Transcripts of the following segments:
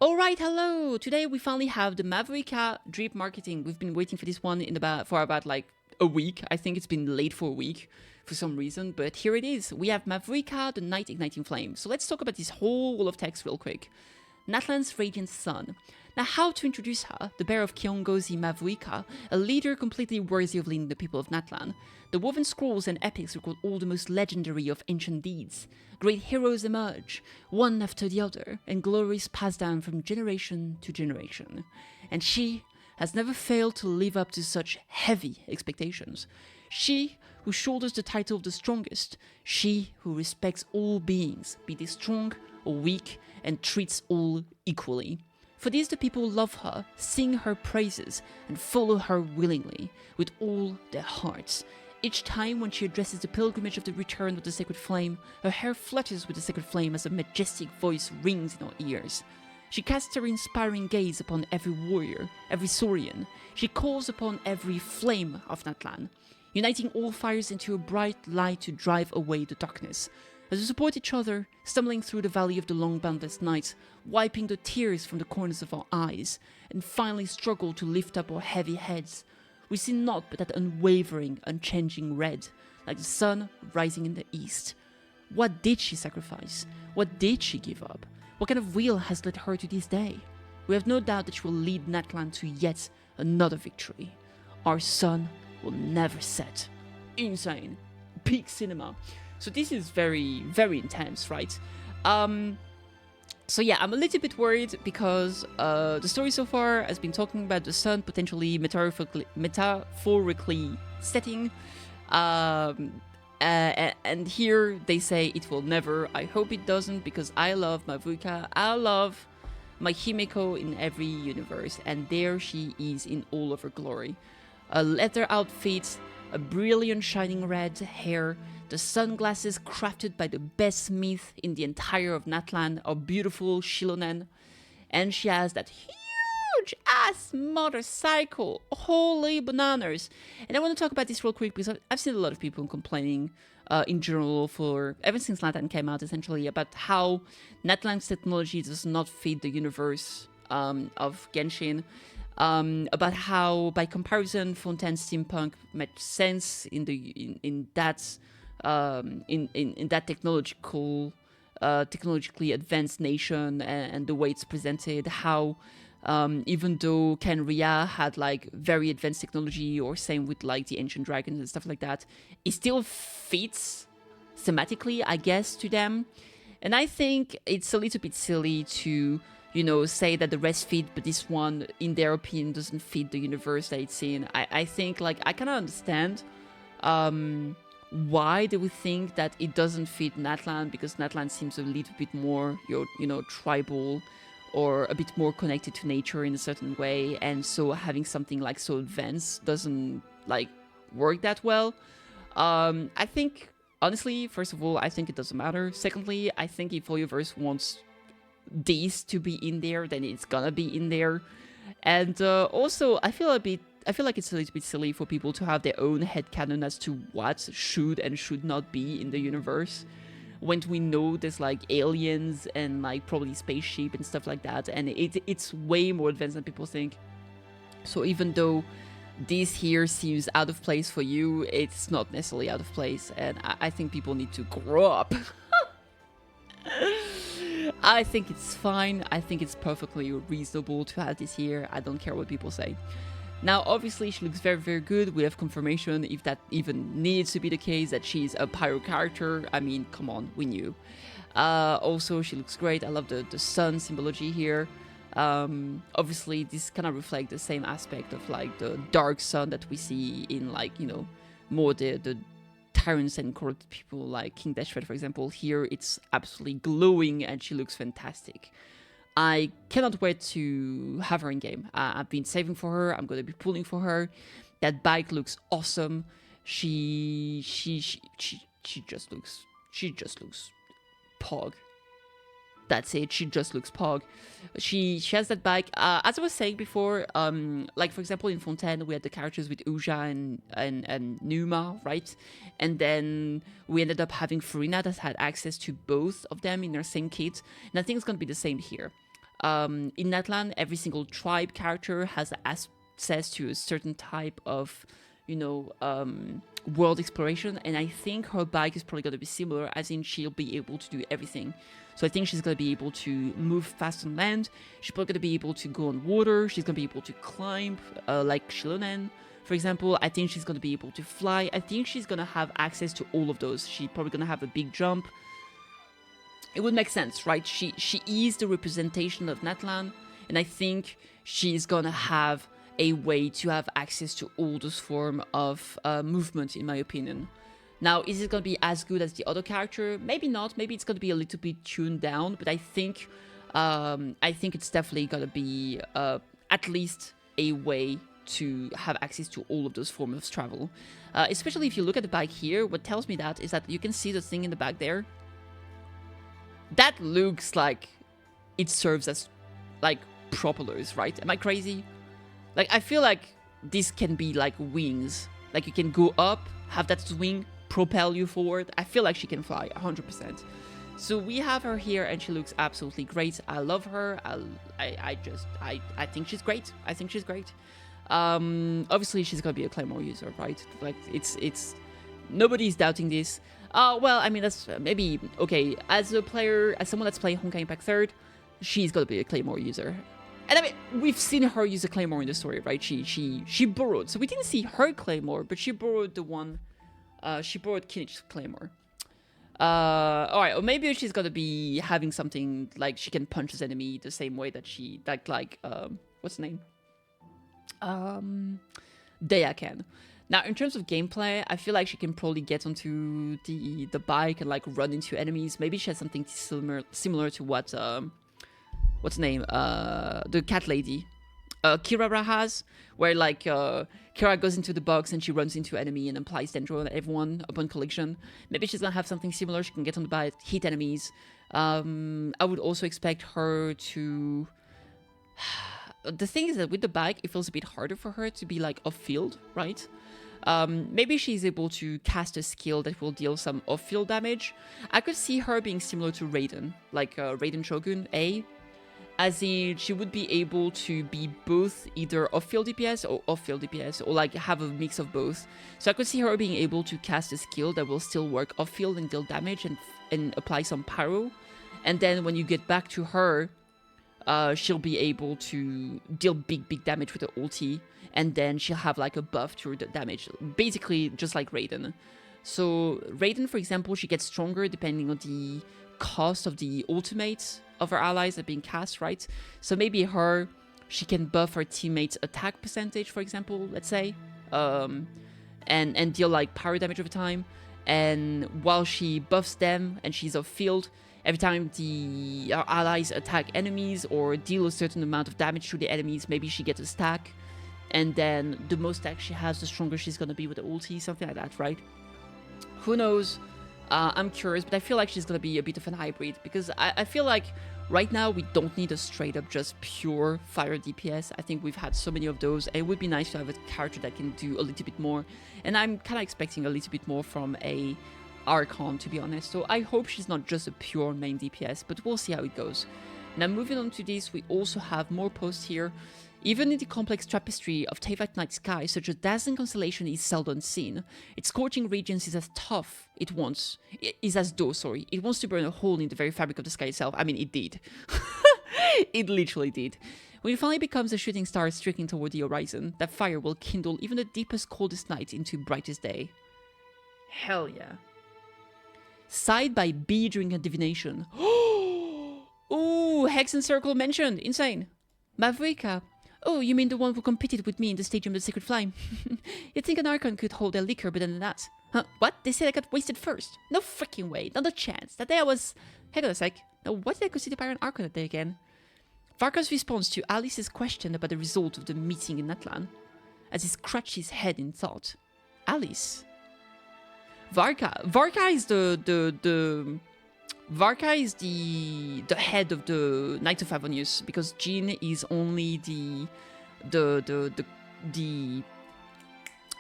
Alright, hello! Today we finally have the Mavuika drip marketing. We've been waiting for this one for about like a week. I think it's been late for a week for some reason, but here it is. We have Mavuika, the Night Igniting Flame. So let's talk about this whole wall of text real quick. Natlan's Radiant Sun. Now, how to introduce her? The bearer of Kiongozi Mavuika, a leader completely worthy of leading the people of Natlan. The woven scrolls and epics record all the most legendary of ancient deeds. Great heroes emerge, one after the other, and glories passed down from generation to generation. And she has never failed to live up to such heavy expectations. She who shoulders the title of the strongest. She who respects all beings, be they strong or weak, and treats all equally. For this the people love her, sing her praises, and follow her willingly, with all their hearts. Each time when she addresses the pilgrimage of the return of the sacred flame, her hair flutters with the sacred flame as a majestic voice rings in our ears. She casts her inspiring gaze upon every warrior, every Saurian. She calls upon every flame of Natlan, uniting all fires into a bright light to drive away the darkness. As we support each other, stumbling through the valley of the long boundless night, wiping the tears from the corners of our eyes, and finally struggle to lift up our heavy heads, we see naught but that unwavering, unchanging red, like the sun rising in the east. What did she sacrifice? What did she give up? What kind of will has led her to this day? We have no doubt that she will lead Natlan to yet another victory. Our sun will never set. Insane. Peak cinema. So this is very, very intense, right? So yeah, I'm a little bit worried because the story so far has been talking about the sun potentially metaphorically setting. And here they say it will never. I hope it doesn't, because I love Mavuika. I love my Himeko in every universe. And there she is in all of her glory. A leather outfit, a brilliant shining red hair, the sunglasses crafted by the best smith in the entire of Natlan, our beautiful Shilonen. And she has that huge ass motorcycle. Holy bananas. And I want to talk about this real quick because I've seen a lot of people complaining in general ever since Natlan came out, essentially, about how Natlan's technology does not fit the universe of Genshin. About how, by comparison, Fontaine's steampunk made sense in that technologically advanced nation, and the way it's presented. How even though Kenria had like very advanced technology, or same with like the ancient dragons and stuff like that, it still fits thematically, I guess, to them. And I think it's a little bit silly to, say that the rest fit, but this one, in their opinion, doesn't fit the universe that it's in. I think, like, I kind of understand why they would think that it doesn't fit Natlan, because Natlan seems a little bit more, tribal, or a bit more connected to nature in a certain way, and so having something like so advanced doesn't, like, work that well. I think, honestly, first of all, I think it doesn't matter. Secondly, I think if Hoyoverse wants this to be in there, then it's gonna be in there. And also, I feel like it's a little bit silly for people to have their own headcanon as to what should and should not be in the universe, when we know there's like aliens and like probably spaceship and stuff like that, and it's way more advanced than people think. So even though this here seems out of place for you, it's not necessarily out of place, and I think people need to grow up. I think it's fine. I think it's perfectly reasonable to have this here. I don't care what people say. Now, obviously, she looks very, very good. We have confirmation, if that even needs to be the case, that she's a pyro character. I mean, come on, we knew. Also, she looks great. I love the sun symbology here. Obviously, this kind of reflects the same aspect of like the dark sun that we see in like, more the tyrants and corrupted people like King Dashred, for example. Here, it's absolutely glowing and she looks fantastic. I cannot wait to have her in game. I've been saving for her. I'm going to be pulling for her. That bike looks awesome. She just looks pog. That's it. She just looks pog. She has that bike. As I was saying before, like for example in Fontaine we had the characters with Uja and Numa, right? And then we ended up having Furina that had access to both of them in her same kit. And I think it's gonna be the same here. in Natlan, every single tribe character has access to a certain type of, world exploration, and I think her bike is probably going to be similar, as in she'll be able to do everything. So I think she's going to be able to move fast on land, she's probably going to be able to go on water, she's going to be able to climb, like Shilonen, for example. I think she's going to be able to fly. I think she's going to have access to all of those. She's probably going to have a big jump. It would make sense, right? She is the representation of Natlan, and I think she's going to have a way to have access to all those form of movement, in my opinion. Now, is it going to be as good as the other character? Maybe not. Maybe it's going to be a little bit tuned down, but I think it's definitely going to be at least a way to have access to all of those forms of travel. Especially if you look at the bike here, what tells me that is that you can see the thing in the back there. That looks like it serves as like propellers, right? Am I crazy? Like, I feel like this can be like wings. Like, you can go up, have that swing, propel you forward. I feel like she can fly 100%. So we have her here, and she looks absolutely great. I love her. I think she's great. I think she's great. Obviously, she's gonna be a Claymore user, right? Like, it's nobody's doubting this. Well, I mean, that's maybe okay. As a player, as someone that's playing Honkai Impact 3rd, she's gonna be a Claymore user. And I mean, we've seen her use a Claymore in the story, right? She borrowed. So we didn't see her Claymore, but she borrowed the one. She borrowed Kinnich's Claymore. Alright, or maybe she's gonna be having something like she can punch his enemy the same way that what's the name? Dea can. Now, in terms of gameplay, I feel like she can probably get onto the bike and like run into enemies. Maybe she has something similar to what what's the name? The cat lady, Kirara has, where like Kira goes into the box and she runs into enemy and applies danger on everyone upon collision. Maybe she's gonna have something similar. She can get on the bike, hit enemies. I would also expect her to. The thing is that with the bike, it feels a bit harder for her to be like off-field, right? Maybe she's able to cast a skill that will deal some off-field damage. I could see her being similar to Raiden, like Raiden Shogun A. As in, she would be able to be both either off-field DPS or off-field DPS, or like have a mix of both. So I could see her being able to cast a skill that will still work off-field and deal damage and apply some pyro. And then when you get back to her, she'll be able to deal big damage with the ulti, and then she'll have like a buff to the damage, basically just like Raiden. So Raiden, for example, she gets stronger depending on the cost of the ultimates of her allies that are being cast, right? So maybe she can buff her teammates' attack percentage, for example, let's say, and deal like pyro damage over time. And while she buffs them and she's off field, every time our allies attack enemies or deal a certain amount of damage to the enemies, maybe she gets a stack. And then the more stack she has, the stronger she's going to be with the ulti, something like that, right? Who knows? I'm curious, but I feel like she's going to be a bit of an hybrid, because I feel like right now we don't need a straight up just pure fire DPS. I think we've had so many of those, and it would be nice to have a character that can do a little bit more. And I'm kind of expecting a little bit more from a Archon, to be honest. So I hope she's not just a pure main DPS, but we'll see how it goes. Now, moving on to this, we also have more posts here. Even in the complex tapestry of Teyvat night sky, such a dazzling constellation is seldom seen. Its scorching radiance is as tough it wants to burn a hole in the very fabric of the sky itself. I mean, it did. It literally did. When it finally becomes a shooting star streaking toward the horizon, that fire will kindle even the deepest, coldest night into brightest day. Hell yeah. Sighed by B during a divination. Ooh, Hex and Circle mentioned. Insane. Mavuika. Oh, you mean the one who competed with me in the Stadium of the Sacred Flame? You'd think an Archon could hold their liquor better than that. Huh? What? They said I got wasted first. No freaking way. Not a chance. That day I was... Hang on a sec. Now, what did I consider by an Archon that day again? Varka's response to Alice's question about the result of the meeting in Natlan, as he scratched his head in thought. Alice? Varka is Varka is the head of the Knight of Avonius, because Jean is only the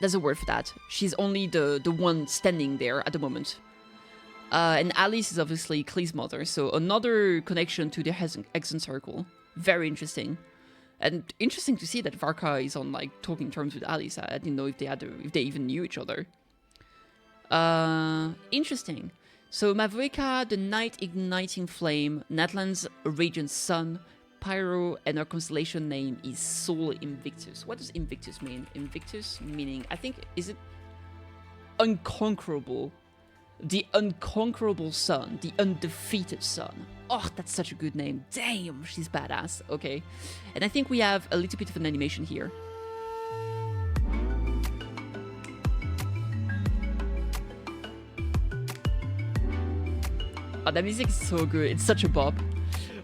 there's a word for that. She's only the one standing there at the moment. And Alice is obviously Klee's mother, so another connection to the Hexen Circle. Very interesting. And interesting to see that Varka is on like talking terms with Alice. I didn't know if they even knew each other. Interesting. So Mavuika, the night igniting flame, Natlan's radiant sun, Pyro, and her constellation name is Sol Invictus. What does Invictus mean? Invictus meaning, I think, is it unconquerable? The unconquerable sun, the undefeated sun. Oh, that's such a good name. Damn, she's badass. Okay. And I think we have a little bit of an animation here. Oh, that music is so good. It's such a bop.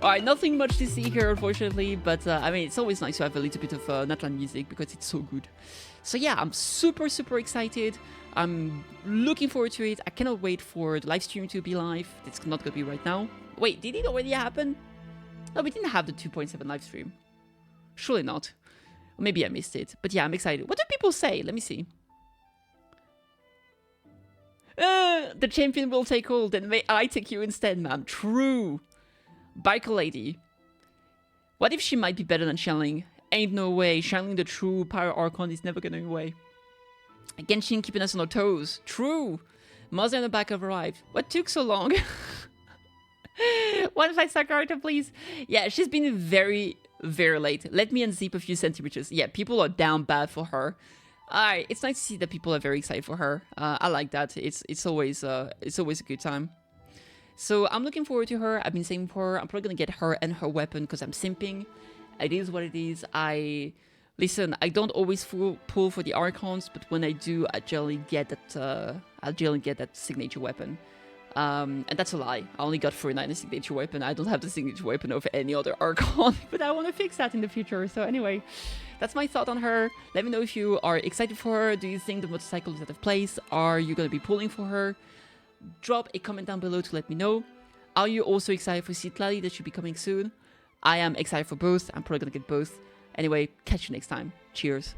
Alright, nothing much to see here, unfortunately, but I mean, it's always nice to have a little bit of Natlan music because it's so good. So yeah, I'm super, super excited. I'm looking forward to it. I cannot wait for the live stream to be live. It's not going to be right now. Wait, did it already happen? No, we didn't have the 2.7 live stream. Surely not. Or maybe I missed it. But yeah, I'm excited. What do people say? Let me see. The champion will take hold, and may I take you instead, ma'am. True. Biker lady. What if she might be better than Shelling? Ain't no way. Shelling, the true Pyro Archon, is never going away. Genshin keeping us on our toes. True. Mother and the back have arrived. What took so long? One fight star character, please. Yeah, she's been very, very late. Let me unzip a few centimeters. Yeah, people are down bad for her. Alright, it's nice to see that people are very excited for her. I like that. It's always a good time. So I'm looking forward to her. I've been saving for her. I'm probably gonna get her and her weapon because I'm simping. It is what it is. Listen, I don't always pull for the Archons, but when I do, I generally get that signature weapon. And that's a lie. I only got 49 signature weapon. I don't have the signature weapon of any other Archon, but I want to fix that in the future. So anyway, that's my thought on her. Let me know if you are excited for her. Do you think the motorcycle is out of place? Are you going to be pulling for her? Drop a comment down below to let me know. Are you also excited for Citlali that should be coming soon? I am excited for both. I'm probably going to get both. Anyway, catch you next time. Cheers.